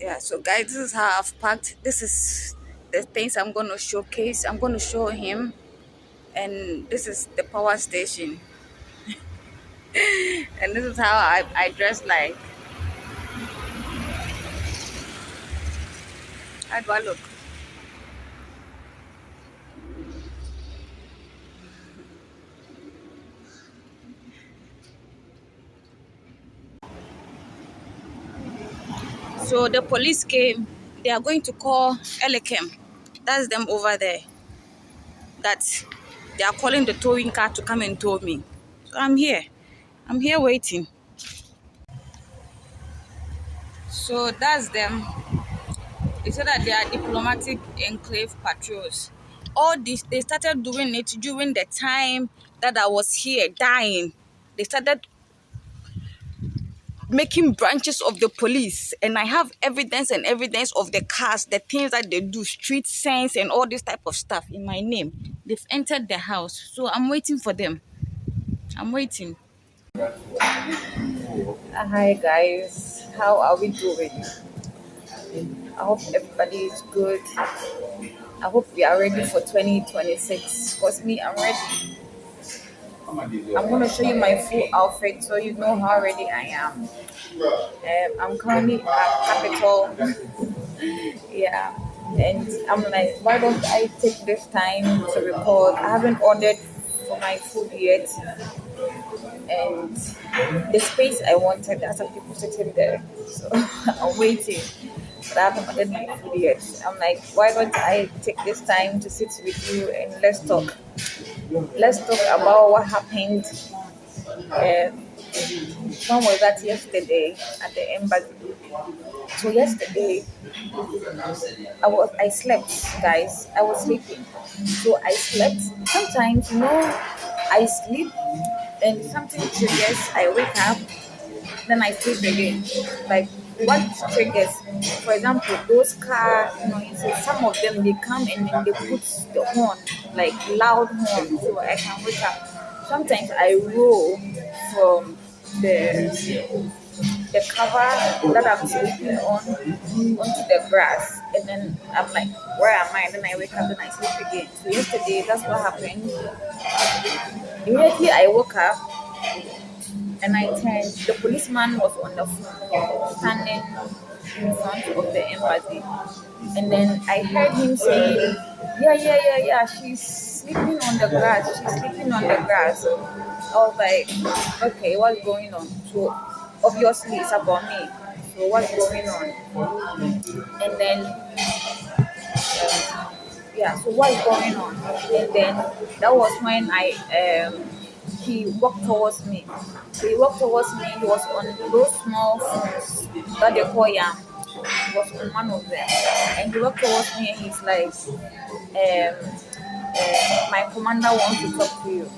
Yeah, so guys, this is how I've packed. This is the things I'm going to showcase. I'm going to show him, and this is the power station. And this is how I dress like. How do I look? So the police came. They are going to call Elikem. That's them over there. That they are calling the towing car to come and tow me. So I'm here. I'm here waiting. So that's them. They said that they are diplomatic enclave patrols. All this, they started doing it during the time that I was here dying. They started making branches of the police, and I have evidence of the cars, the things that they do, street signs and all this type of stuff in my name. They've entered the house, so I'm waiting for them. I'm waiting. Hi guys, how are we doing? I hope everybody is good. I hope we are ready for 2026. Because me, I'm ready. I'm gonna show you my full outfit so you know how ready I am. I'm currently at Capital. Yeah. And I'm like, why don't I take this time to record? I haven't ordered for my food yet. And the space I wanted, there are some people sitting there. So I'm waiting. But I haven't ordered my food yet. I'm like, why don't I take this time to sit with you and let's talk? Let's talk about what happened. When was that? Yesterday at the embassy. So yesterday I slept, guys. I was sleeping. So I slept. Sometimes, I sleep and something triggers, I wake up, then I sleep again. Like what triggers? For example, those car, you see some of them they come and then they put the horn, like loud horn, so I can wake up. Sometimes I roll from the cover that I'm sleeping on onto the grass, and then I'm like, where am I? Then I wake up and I sleep again. So yesterday, that's what happened. Immediately I woke up and I turned. The policeman was on the phone, standing in front of the embassy, and then I heard him saying, "Yeah, yeah, yeah, yeah. She's sleeping on the grass. She's sleeping on the grass." I was like, "Okay, what's going on?" So obviously it's about me. So what's going on? And then yeah, so what's going on? And then that was when he walked towards me. So he walked towards me. He was on those small phones that they call yam. He was on one of them, and he walked towards me and he's like, "My commander wants to talk to you."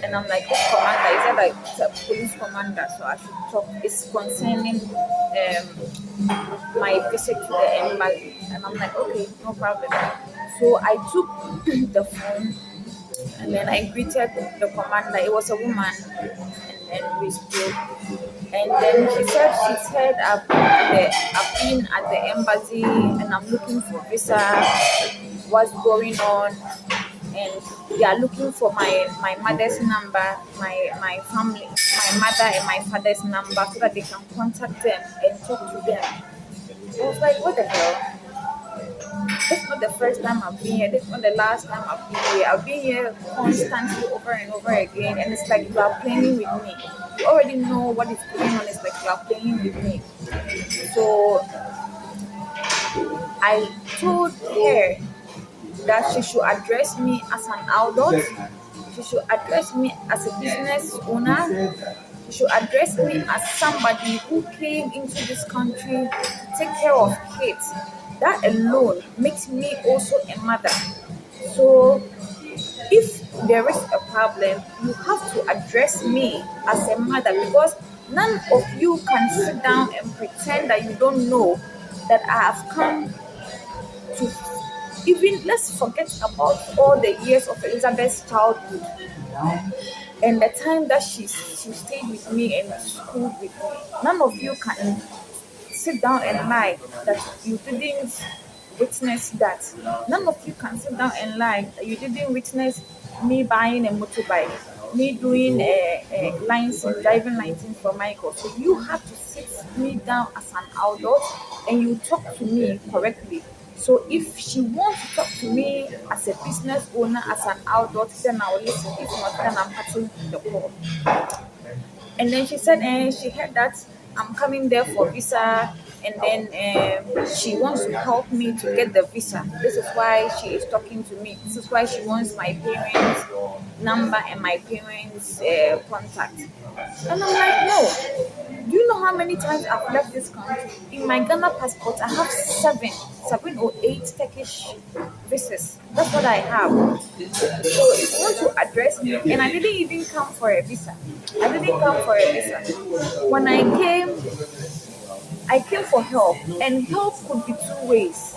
And I'm like, "What commander?" He said like, "It's a police commander, so I should talk. It's concerning my visit to the embassy." And I'm like, "Okay, no problem." So I took the phone and then I greeted the commander. It was a woman, and then we spoke. And then she said I've been at the embassy and I'm looking for visa. What's going on? And they are looking for my mother's number, my family, my mother and my father's number so that they can contact them and talk to them. I was like, what the hell? This is not the first time I've been here. This is not the last time I've been here. I've been here constantly over and over again, and it's like you are playing with me. You already know what is going on. It's like you are playing with me. So I told her that she should address me as an adult. She should address me as a business owner. She should address me as somebody who came into this country to take care of kids. That alone makes me also a mother. So if there is a problem, you have to address me as a mother, because none of you can sit down and pretend that you don't know that I have come to, even let's forget about all the years of Elizabeth's childhood and the time that she stayed with me and schooled with me. None of you can sit down and lie that you didn't witness that. None of you can sit down and lie that you didn't witness me buying a motorbike, me doing a license, driving license for Michael. So you have to sit me down as an adult and you talk to me correctly. So if she wants to talk to me as a business owner, as an adult, then I'll listen. If not, then I'm cutting the call. And then she said, she heard that I'm coming there for visa, and then she wants to help me to get the visa. This is why she is talking to me. This is why she wants my parents' number and my parents' contact. And I'm like, no. Do you know how many times I've left this country? In my Ghana passport, I have seven or eight Turkish visas. That's what I have. So if you want to address me, and I didn't even come for a visa. I didn't come for a visa. When I came for help, and help could be two ways.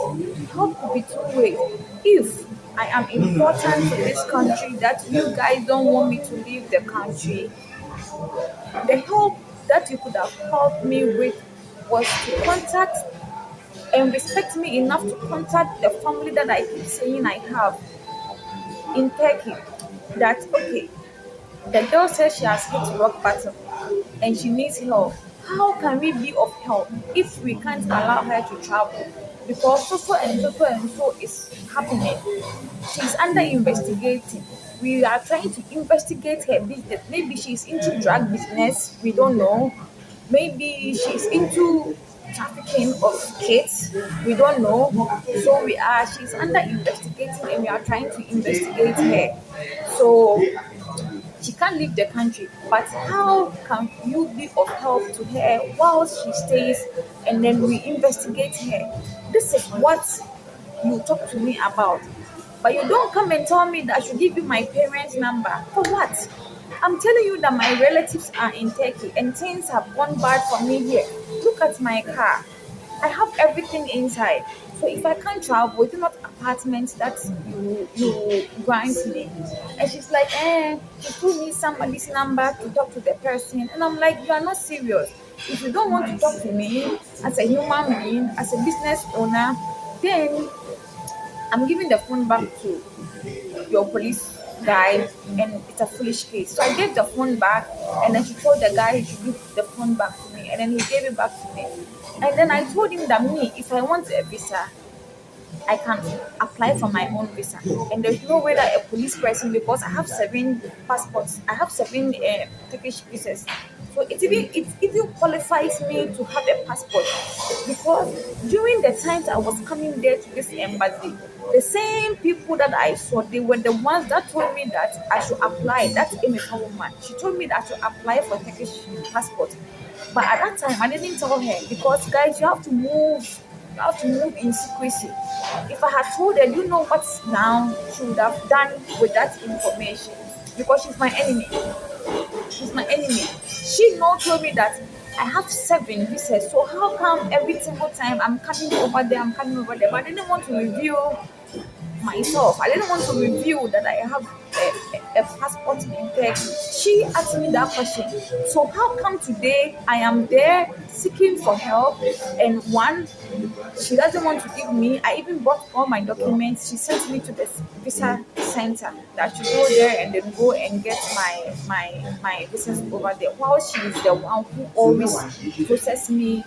Help could be two ways. If I am important to this country that you guys don't want me to leave the country, the help that you could have helped me with was to contact and respect me enough to contact the family that I keep saying I have in Turkey. That okay, the girl says she has hit rock bottom and she needs help. How can we be of help if we can't allow her to travel? Because so is happening. She's under investigating. We are trying to investigate her business. Maybe she's into drug business. We don't know. Maybe she's into trafficking of kids. We don't know. So she's under investigating and we are trying to investigate her. So she can't leave the country, but how can you be of help to her while she stays and then we investigate her? This is what you talk to me about. But you don't come and tell me that I should give you my parents' number. For what? I'm telling you that my relatives are in Turkey and things have gone bad for me here. Look at my car. I have everything inside. So if I can't travel, it's not apartments that you grant me. And she's like, you still need somebody's number to talk to the person. And I'm like, you are not serious. If you don't want to talk to me as a human being, as a business owner, then I'm giving the phone back to your police guy, and it's a foolish case. So I gave the phone back, and then she told the guy he should give the phone back to me, and then he gave it back to me. And then I told him that me, if I want a visa, I can apply for my own visa. And there's no way that a police person, because I have seven passports, I have seven Turkish visas. So it even qualifies me to have a passport because during the times I was coming there to this embassy, the same people that I saw, they were the ones that told me that I should apply. That Emeka woman, she told me that I should apply for Turkish passport. But at that time, I didn't tell her because, guys, you have to move. You have to move in secrecy. If I had told her, you know what now she would have done with that information because she's my enemy. She's my enemy. She now told me that I have seven visas. So how come every single time I'm coming over there, I'm coming over there, but I didn't want to reveal myself. I didn't want to reveal that I have a passport in Turkey. She asked me that question. So how come today I am there seeking for help and one, she doesn't want to give me. I even brought all my documents. She sent me to the visa center that I should go there and then go and get my visas over there. While she's the one who always process me,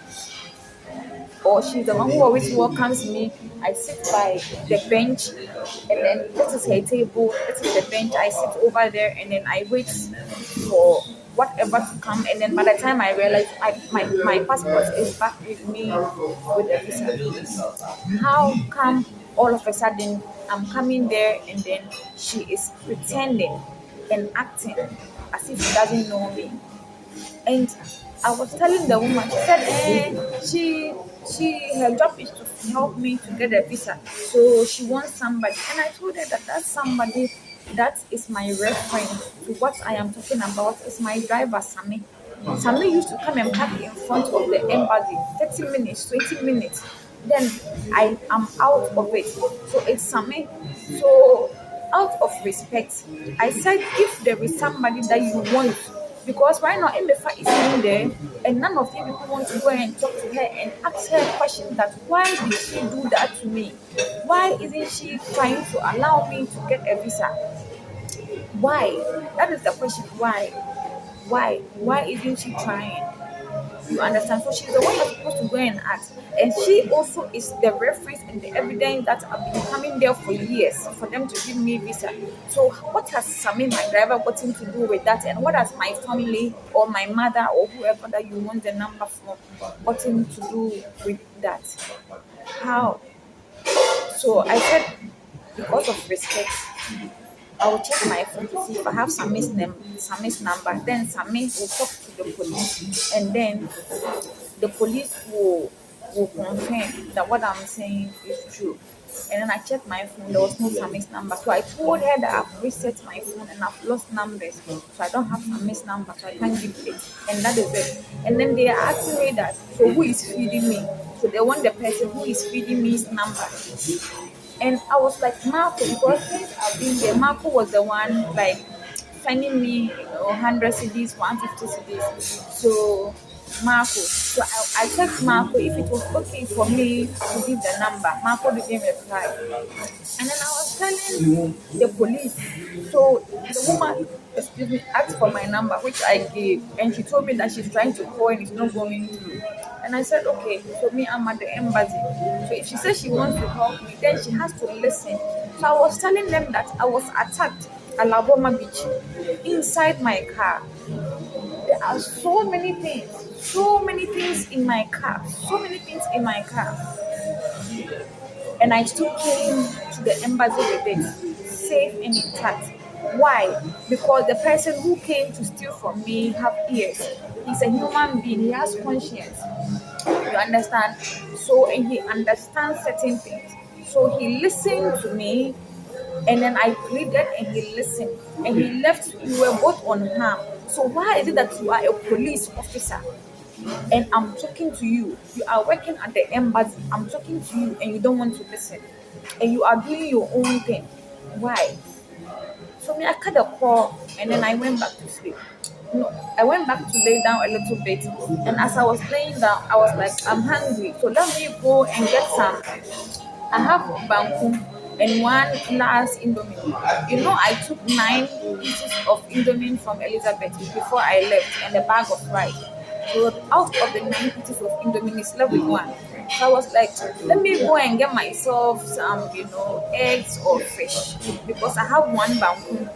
or she's the one who always welcomes me. I sit by the bench, and then this is her table, this is the bench. I sit over there, and then I wait for whatever to come. And then by the time I realize my passport is back with me with the visa, how come all of a sudden I'm coming there and then she is pretending and acting as if she doesn't know me? And I was telling the woman, she said, her job is to help me to get a visa. So she wants somebody. And I told her that that somebody that is my reference to what I am talking about is my driver, Sammy. Sammy used to come and park in front of the embassy, 30 minutes, 20 minutes. Then I am out of it. So it's Sammy. So out of respect, I said, if there is somebody that you want Because right now Mfa is in there, and none of you people want to go and talk to her and ask her a question that why did she do that to me? Why isn't she trying to allow me to get a visa? Why? That is the question. Why? Why? Why isn't she trying? You understand? So she's the one that's supposed to go and ask. And she also is the reference and the evidence that have been coming there for years for them to give me visa. So what has Sami, my driver, gotten to do with that? And what has my family or my mother or whoever that you want the number from gotten to do with that? How? So I said, because of respect, I will check my phone to see if I have Sami's number. Then Sami will talk to the police, and then the police will confirm that what I'm saying is true. And then I checked my phone, there was no Sami's number. So I told her that I've reset my phone and I've lost numbers. So I don't have Sami's number, so I can't give it. And that is it. And then they are asking me that, so who is feeding me? So they want the person who is feeding me's number. And I was like, Marco, because since I've been there, Marco was the one like sending me, 100 CDs, 150 CDs. So, Marco, so I text Marco if it was okay for me to give the number. Marco didn't reply. And then I was telling the police. So the woman, excuse me, asked for my number, which I gave, and she told me that she's trying to call and it's not going through. And I said, okay, so me, I'm at the embassy. So if she says she wants to help me, then she has to listen. So I was telling them that I was attacked at Laboma Beach inside my car. There are so many things in my car, so many things in my car. And I still came to the embassy with it, safe and intact. Why? Because the person who came to steal from me have ears. He's a human being. He has conscience. You understand? So and he understands certain things. So he listened to me, and then I pleaded, and he listened, and he left. We were both unharmed. So why is it that you are a police officer and I'm talking to you? You are working at the embassy. I'm talking to you, and you don't want to listen, and you are doing your own thing. Why? So me, I cut the call, and then I went back to sleep. No, I went back to lay down a little bit, and as I was laying down, I was like, I'm hungry, so let me go and get some. I have banku and one last indomie. I took 9 pieces of indomie from Elizabeth before I left, and a bag of rice. So out of the 9 pieces of indomie, it's left with one. So I was like, let me go and get myself some, eggs or fish, because I have one banku.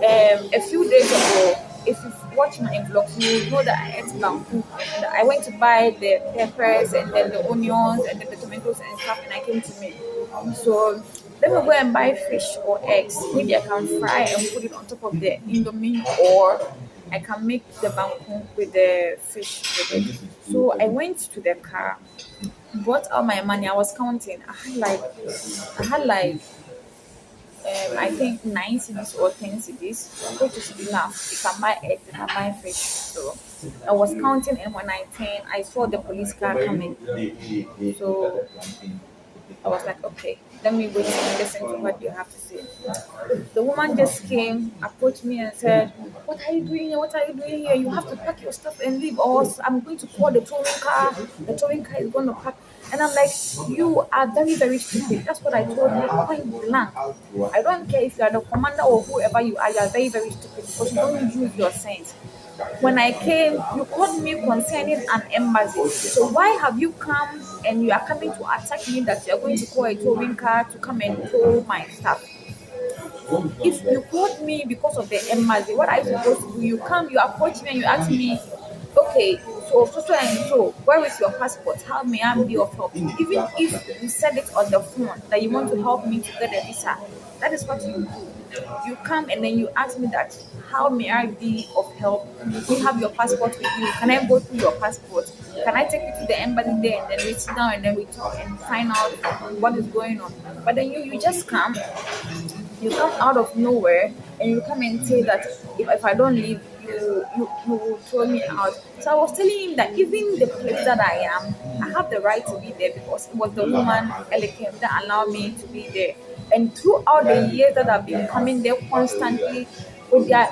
A few days ago, if you've watched my vlog, you know that I ate bamboo. That I went to buy the peppers and then the onions and then the tomatoes and stuff, and I came to make. So let me go and buy fish or eggs. Maybe I can fry and put it on top of the indomie, or I can make the bamboo with the fish with it. So I went to the car, brought out my money. I was counting. I had like I think 9 CDs or 10 CDs, which is enough. You can buy eggs, you can buy fish. So I was counting, and when I turned, I saw the police car coming. So I was like, okay, let me wait and listen to what you have to say. The woman just came, approached me, and said, "What are you doing here? What are you doing here? You have to pack your stuff and leave, or else I'm going to call the towing car. The towing car is going to pack." And I'm like, "You are very, very stupid." That's what I told her point blank. I don't care if you are the commander or whoever you are very, very stupid because you don't use your sense. When I came, you called me concerning an embassy. So why have you come and you are coming to attack me that you are going to call a towing car to come and tow my stuff? If you called me because of the embassy, what are you supposed to do? You come, you approach me, and you ask me, okay, so and so, where is your passport? How may I be of help? Even if you said it on the phone that you want to help me to get a visa, that is what you do. You come and then you ask me that, how may I be of help? Do you have your passport with you? Can I go through your passport? Can I take you to the embassy there, and then we sit down and then we talk and find out what is going on? But then you just come, you come out of nowhere, and you come and say that if I don't leave, you will throw me out. So I was telling him that even the place that I am, I have the right to be there because it was the woman Enclave that allowed me to be there. And throughout the years that I've been coming there constantly with their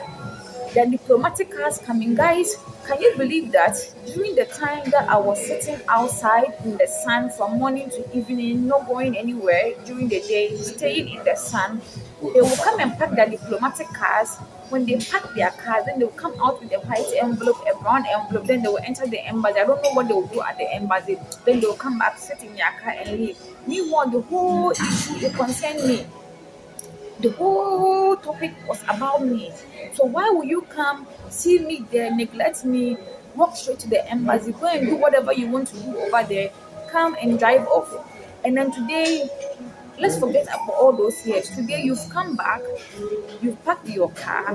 There are diplomatic cars coming. Guys, can you believe that during the time that I was sitting outside in the sun from morning to evening, not going anywhere during the day, staying in the sun, they will come and pack their diplomatic cars. When they pack their cars, then they will come out with a white envelope, a brown envelope, then they will enter the embassy. I don't know what they will do at the embassy. Then they will come back, sit in their car and leave. Meanwhile, the whole issue, it concerned me. The whole topic was about me. So why will you come, see me there, neglect me, walk straight to the embassy, go and do whatever you want to do over there, come and drive off. And then today, let's forget about all those years. Today you've come back, you've packed your car,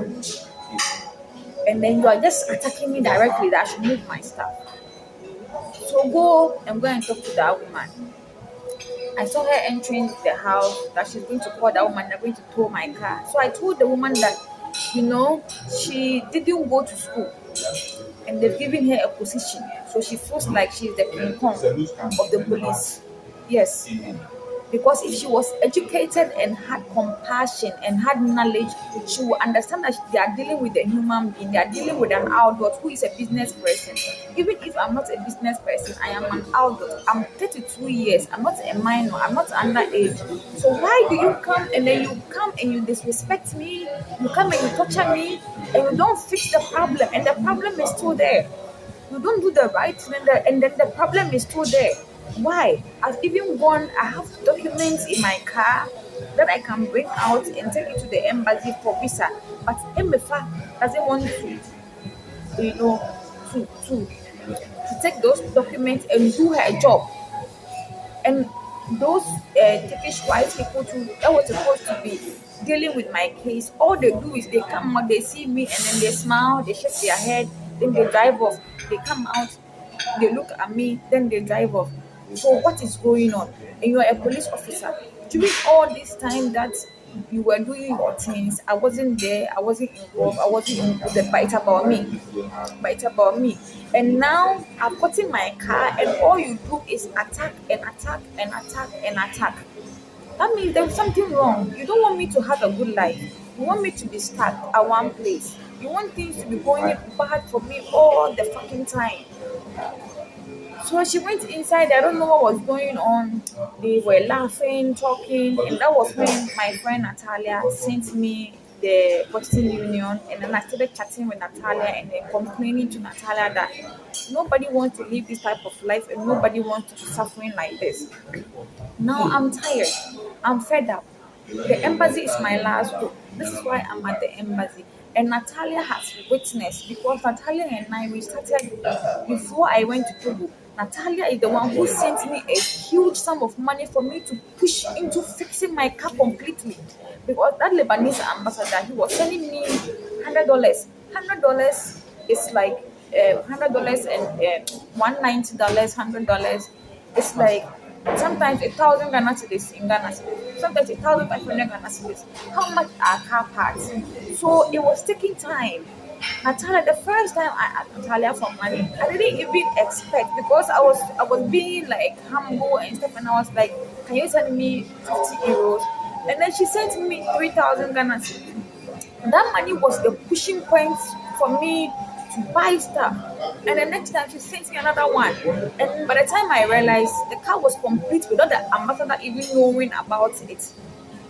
and then you are just attacking me directly that I should move my stuff. So go and talk to that woman. I saw her entering the house that she's going to call that woman, they're going to tow my car. So I told the woman that, she didn't go to school and they've given her a position. So she feels like she's the king kong of the police. Yes. Because if she was educated and had compassion and had knowledge, she would understand that they are dealing with a human being, they are dealing with an adult who is a business person. Even if I'm not a business person, I am an adult. I'm 32 years, I'm not a minor, I'm not underage. So why do you come and then you come and you disrespect me, you come and you torture me, and you don't fix the problem, and the problem is still there. You don't do the right thing, and then the problem is still there. Why? I've even gone, I have documents in my car that I can bring out and take it to the embassy for visa. But MFA doesn't want you know, to take those documents and do her job. And those Turkish white people too, that was supposed to be dealing with my case. All they do is they come out, they see me, and then they smile, they shake their head, then they drive off. They come out, they look at me, then they drive off. So what is going on? And you are a police officer. During all this time that you were doing your things, I wasn't there, I wasn't involved, I wasn't included, but it's about me. But it's about me. And now I've gotten my car, and all you do is attack and attack and attack and attack. That means there's something wrong. You don't want me to have a good life. You want me to be stuck at one place. You want things to be going bad for me all the fucking time. So she went inside. I don't know what was going on. They were laughing, talking, and that was when my friend Natalia sent me the Western Union, and then I started chatting with Natalia and then complaining to Natalia that nobody wants to live this type of life and nobody wants to be suffering like this. Now I'm tired. I'm fed up. The embassy is my last hope. This is why I'm at the embassy. And Natalia has witnessed because Natalia and I, we started before I went to Togo. Natalia is the one who sent me a huge sum of money for me to push into fixing my car completely. Because that Lebanese ambassador, he was sending me $100. $100 is like $100 and $190, $100. It's like sometimes 1,000 Ghana cedis in Ghana cedis, sometimes 1,500 Ghana cedis. How much are car parts? So it was taking time. Natalia, the first time I asked Natalia for money, I didn't even expect because I was being like humble and stuff, and I was like, "Can you send me 50 euros?" And then she sent me 3,000 Ghana cedis. That money was the pushing point for me to buy stuff. And the next time she sent me another one. And by the time I realized the car was complete without the ambassador even knowing about it.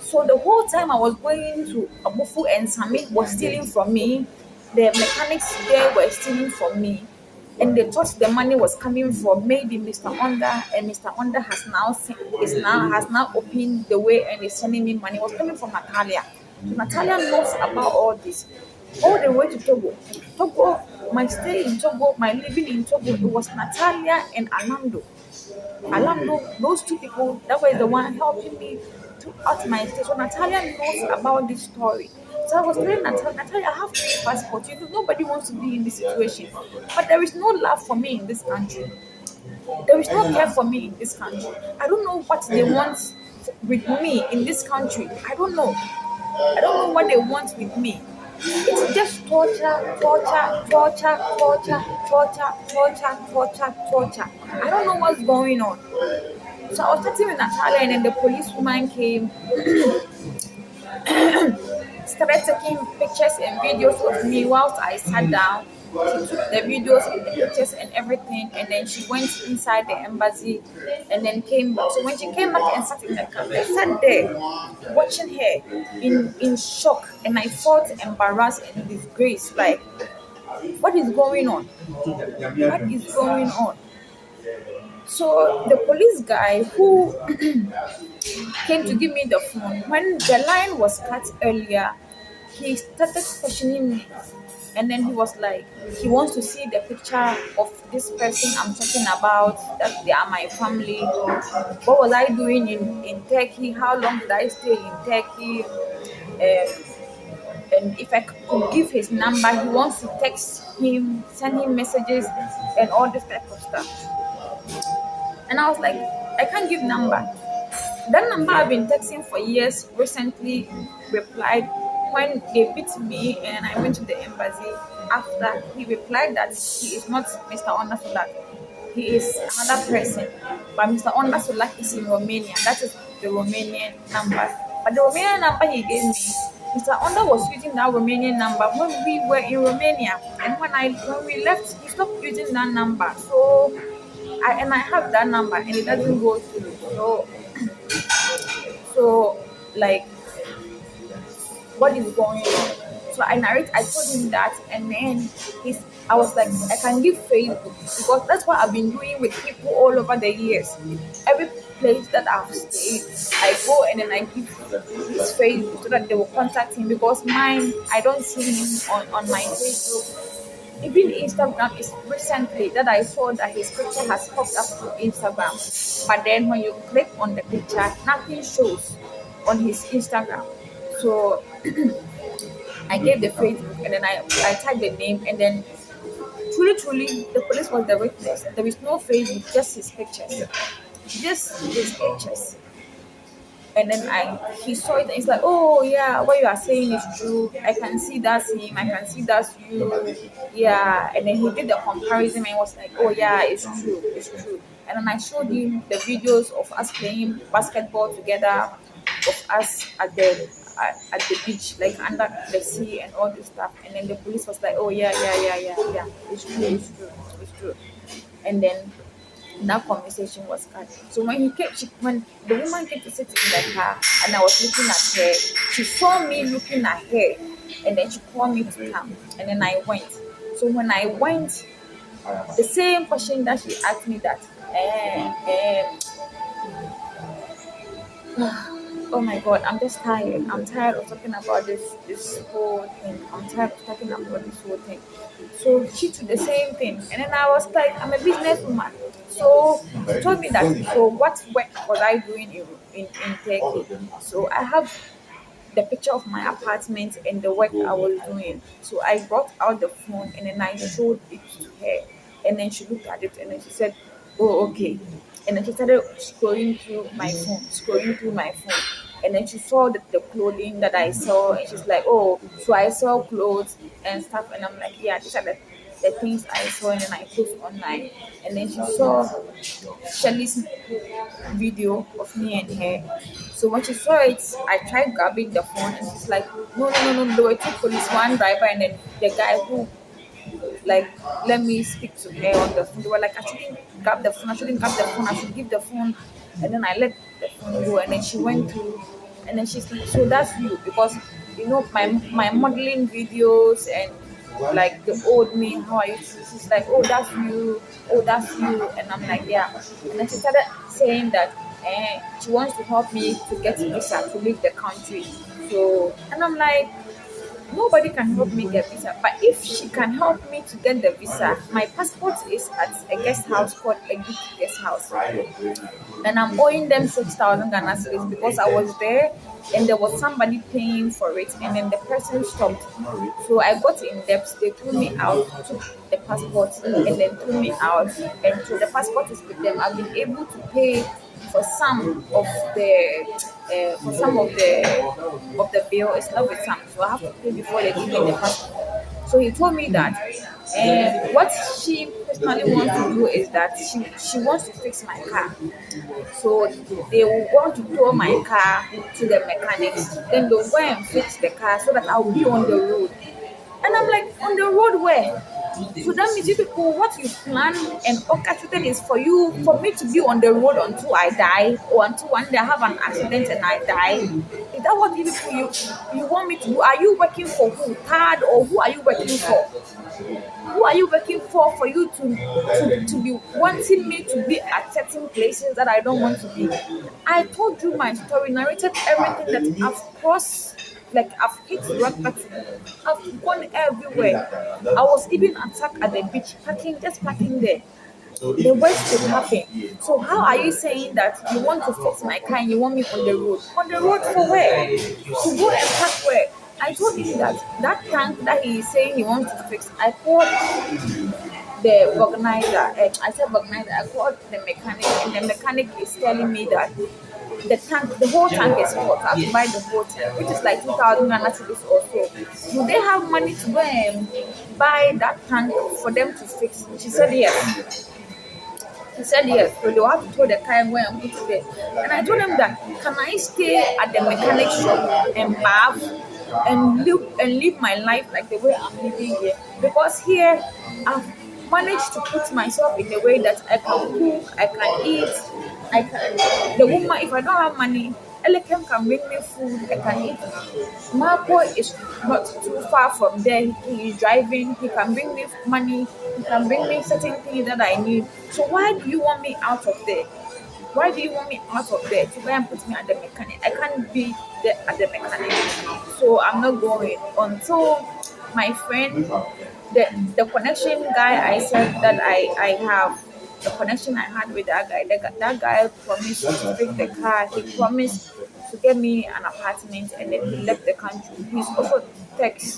So the whole time I was going to Abufu and Sami was stealing from me. The mechanics there were stealing from me. And they thought the money was coming from maybe Mr. Onda, and Mr. Onda has now opened the way and is sending me money. It was coming from Natalia. So Natalia knows about all this. All the way to Togo. Togo, my stay in Togo, my living in Togo, it was Natalia and Alando. Alando, those two people, that were the one helping me throughout my stay. So Natalia knows about this story. So I was telling Natalia, I have three passports. Nobody wants to be in this situation. But there is no love for me in this country. There is no care for me in this country. I don't know what they want with me in this country. I don't know. I don't know what they want with me. It's just torture, torture, torture, torture, torture, torture, torture, torture. I don't know what's going on. So I was chatting with Natalia, and then the policewoman came, started taking pictures and videos of me whilst I sat down. She took the videos and the pictures and everything, and then she went inside the embassy and then came back. So when she came back and sat in the car, I sat there watching her in shock, and I felt embarrassed and disgraced. Like, what is going on? What is going on? So the police guy who came to give me the phone, when the line was cut earlier, he started questioning me. And then he was like, he wants to see the picture of this person I'm talking about, that they are my family. What was I doing in Turkey? How long did I stay in Turkey? And if I could give his number, he wants to text him, send him messages, and all this type of stuff. And I was like, I can't give number. That number I've been texting for years recently replied when they beat me and I went to the embassy. After he replied that he is not Mr. Ondasulak, he is another person. But Mr. Ondasulak is in Romania. That is the Romanian number. But the Romanian number he gave me, Mr. Onda was using that Romanian number when we were in Romania. And when we left, he stopped using that number. So I have that number and it doesn't go through. So like, what is going on? So I told him that, and then I was like, I can give Facebook because that's what I've been doing with people all over the years. Every place that I've stayed, I go and then I give his Facebook so that they will contact him, because mine, I don't see him on my Facebook. Even Instagram is recently that I saw that his picture has popped up to Instagram. But then when you click on the picture, nothing shows on his Instagram. So I gave the Facebook and then I typed the name, and then truly the police was the witness. There is no Facebook, just his pictures. Just his pictures. And then he saw it and he's like, oh yeah, what you are saying is true. I can see that's him, I can see that's you. Yeah. And then he did the comparison and was like, oh yeah, it's true, it's true. And then I showed him the videos of us playing basketball together, of us at the beach, like under the sea and all this stuff. And then the police was like, oh yeah, it's true, it's true, it's true. And then that conversation was cut. So when the woman came to sit in the car and I was looking at her, she saw me looking at her, and then she called me to come. And then I went. So when I went, the same question that she asked me that, oh my god, I'm just tired. I'm tired of talking about this whole thing. I'm tired of talking about this whole thing. So she took the same thing. And then I was like, I'm a businesswoman. So she told me that, so what work was I doing in Turkey? So I have the picture of my apartment and the work I was doing. So I brought out the phone and then I showed it to her. And then she looked at it and then she said, oh, okay. And then she started scrolling through my phone. And then she saw the clothing that I saw, and she's like, oh, so I saw clothes and stuff. And I'm like, yeah, these are the things I saw, and then I post online. And then she saw Shelly's video of me and her. So when she saw it, I tried grabbing the phone, and she's like, no, there were two police, one driver, and then the guy who like let me speak to her on the phone. They were like, I shouldn't grab the phone, I should give the phone. And then I let the phone go, and then she went to, and then she's like, so that's you, because my modeling videos and like the old me, how I used to, she's like, oh that's you. And I'm like, yeah. And then she started saying that she wants to help me to get visa to leave the country. So, and I'm like, nobody can help me get visa. But if she can help me to get the visa, my passport is at a guest house called a Greek guest house. And I'm owing them 6,000 Ghana cedis because I was there and there was somebody paying for it, and then the person stopped. So I got in debt, they threw me out, took the passport and then threw me out. And so the passport is with them. I've been able to pay for some of the bill. It's not with some, so I have to pay before they give me the passport. So he told me that what she personally wants to do is that she wants to fix my car. So they will want to tow my car to the mechanics. Then they'll go and fix the car so that I'll be on the road. And I'm like, on the road where? So that means you people, what you plan and orchestrated is for me to be on the road until I die, or until one day I have an accident and I die. Is that what you want me to do? Are you working for who? Third, or who are you working for? Who are you working for you to be wanting me to be at certain places that I don't want to be? I told you my story, narrated everything that I've crossed, like I've hit rock bottom. I've gone everywhere. I was even attacked at the beach, parking there. The worst could happen. So how are you saying that you want to fix my car and you want me on the road? On the road for where? To go and park where? I told him that that tank that he is saying he wants to fix, I called the organizer. I said organizer, I called the mechanic, and the mechanic is telling me that the whole tank is full. I have to buy the whole tank, which is like 2,000 Ghana cedis or so. Do they have money to go and buy that tank for them to fix? She said yes. He said yes, so they'll have to throw the car and go and put it there. And I told him that, can I stay at the mechanic shop and bath and live my life like the way I'm living here? Because here I've managed to put myself in a way that I can cook, I can eat, I can. The woman, if I don't have money, Elekem can bring me food, I can eat. Marco is not too far from there. He is driving, he can bring me money, he can bring me certain things that I need. So why do you want me out of there? Why do you want me out of there to go and put me at the mechanic? I can't be there at the mechanic. So I'm not going until my friend, the connection guy I said that I have, the connection I had with that guy promised to fix the car. He promised to get me an apartment, and then he left the country. He's also Turkish.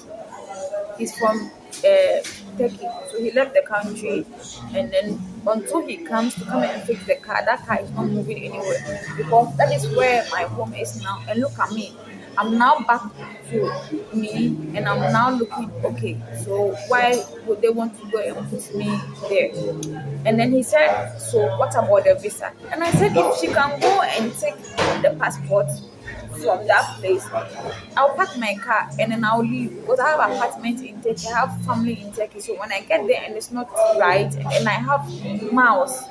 He's from Turkey, so he left the country, and then until he comes to come and fix the car, that car is not moving anywhere, because that is where my home is now. And look at me, I'm now back to me, and I'm now looking okay. So why would they want to go and put me there? And then he said, so what about the visa? And I said, if she can go and take the passport from that place, I'll park my car and then I'll leave, because I have apartment in Turkey, I have family in Turkey. So when I get there and it's not right, and I have mouse,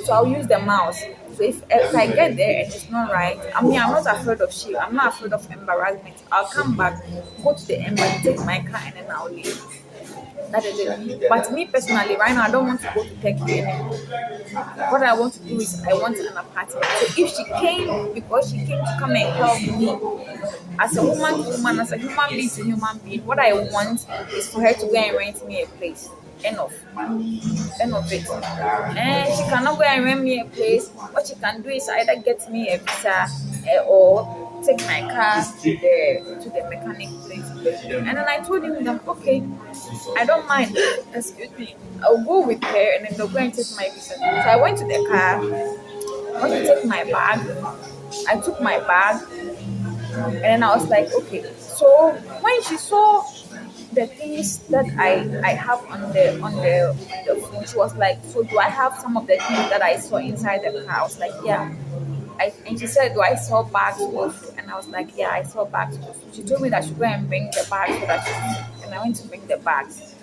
so I'll use the mouse. So if I get there and it's not right, I mean, I'm not afraid of shit. I'm not afraid of embarrassment. I'll come back, go to the embassy, take my car, and then I'll leave. That is it. But me personally, right now, I don't want to go to Turkey anymore. What I want to do is I want an apartment. So if she came, because she came to come and help me as a woman to woman, as a human being to human being, what I want is for her to go and rent me a place. Enough. End of it. And she cannot go and rent me a place. What she can do is either get me a visa, or take my car to the mechanic place. And then I told him that, okay, I don't mind. Excuse me. I'll go with her, and then they'll go and take my visa. So I went to the car, went to take my bag. I took my bag, and then I was like, okay. So when she saw the things that I have on the phone, she was like, so do I have some of the things that I saw inside the car? I was like, yeah. And she said, do I sell bags also? And I was like, yeah, I sell bags also. She told me that I should go and bring the bags so that and I went to bring the bags.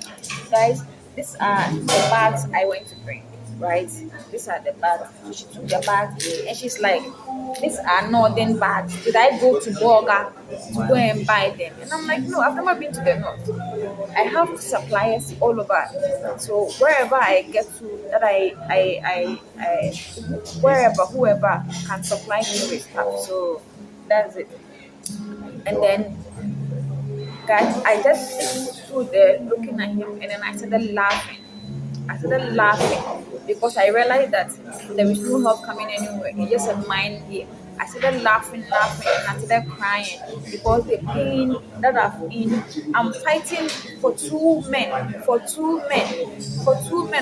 Guys, these are the bags I went to bring, right? These are the bags. So she took the bags and she's like, these are northern bags. Did I go to Burger to go and buy them? And I'm like, no, I've never been to the north. I have suppliers all over. So wherever I get to, that I wherever, whoever can supply me with stuff. So that's it. And then, guys, I just stood there looking at him, and then I started laughing. I started laughing because I realized that there is no help coming anywhere. It's just a mind game. I started laughing, and I started crying because the pain that I've in. I'm fighting for two men,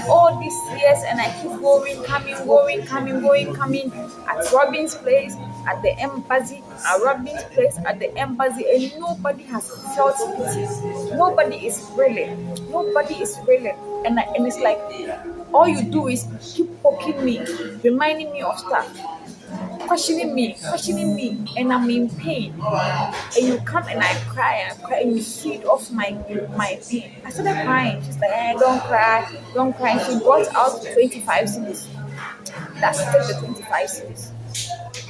all these years, and I keep going, coming, at Robin's place. at the embassy, Arabic place at the embassy, and nobody has felt pity. Nobody is really, nobody is really, and it's like all you do is keep poking me, reminding me of stuff, questioning me, and I'm in pain. And you come and I cry, and you feed off my pain. I started crying. She's like, don't cry, don't cry. She brought out 25 cedis. That should take the 25 cedis.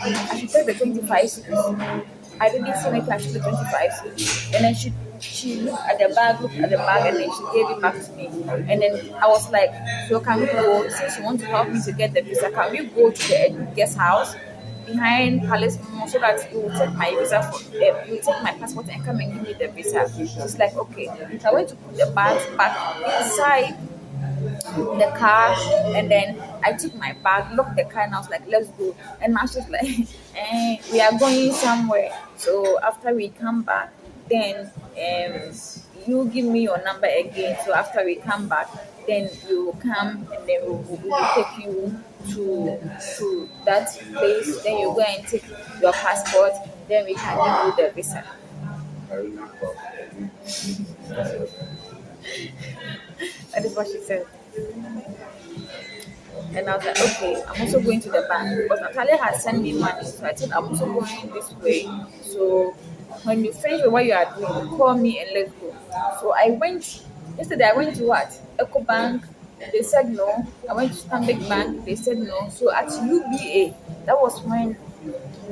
I should take the 25 cedis. I didn't see anything. I should take 25 cedis. And then she looked at the bag, and then she gave it back to me. And then I was like, so can we go, since you want to help me to get the visa, can we go to the guest house behind Palace Mall so that you will take my visa you will take my passport and come and give me the visa. She's like, okay. So I went to put the bags back inside the car, and then I took my bag, locked the car, and I was like, let's go. And now she's like, we are going somewhere. So after we come back, then you give me your number again. So after we come back, then you will come, and then we will take you to that place. Then you go and take your passport. Then we can give you the visa. That is what she said. And I was like, okay, I'm also going to the bank because Natalia has sent me money. So I said, I'm also going this way. So when you finish with what you are doing, call me and let's go. So I went, yesterday I went to what? Eco Bank. They said no. I went to Stanbic Bank. They said no. So at UBA, that was when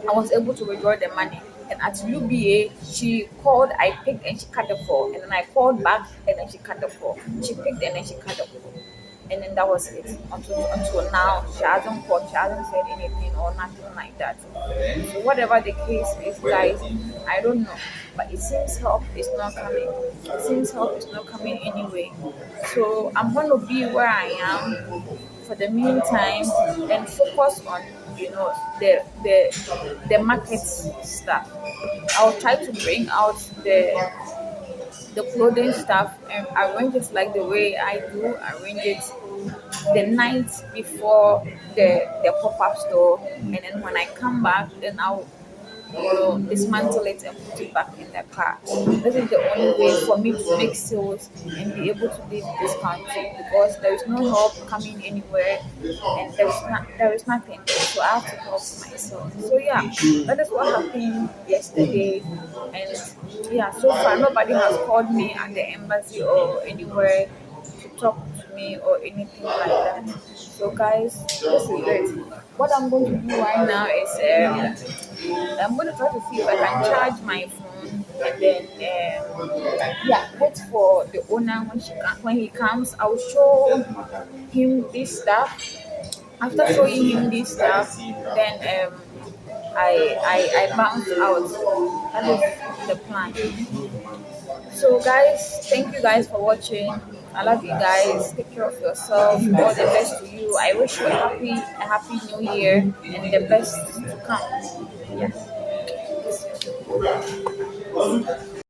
I was able to withdraw the money. And at UBA, she called, I picked, and she cut the call. And then I called back, and then she cut the call. She picked, and then she cut the call. And then that was it. Until now, she hasn't called, she hasn't said anything or nothing like that. So whatever the case is, guys, I don't know. But it seems help is not coming. It seems help is not coming anyway. So I'm gonna be where I am for the meantime and focus on the market stuff. I'll try to bring out the clothing stuff and arrange it like the way I do arrange it the night before the pop-up store, and then when I come back, then I'll dismantle it and put it back in the car. This is the only way for me to make sales and be able to leave this country because there is no help coming anywhere and there is nothing. So I have to help myself. So yeah, that is what happened yesterday. And yeah, so far nobody has called me at the embassy or anywhere to talk to me or anything like that. So guys, this is it. What I'm going to do right now is I'm going to try to see if I can charge my phone and then yeah, wait for the owner when he comes. I'll show him this stuff. After showing him this stuff, then I bounce out. That is the plan. So guys, thank you guys for watching. I love you guys. Take care of yourself. All the best to you. I wish you a happy new year and the best to come. Yes.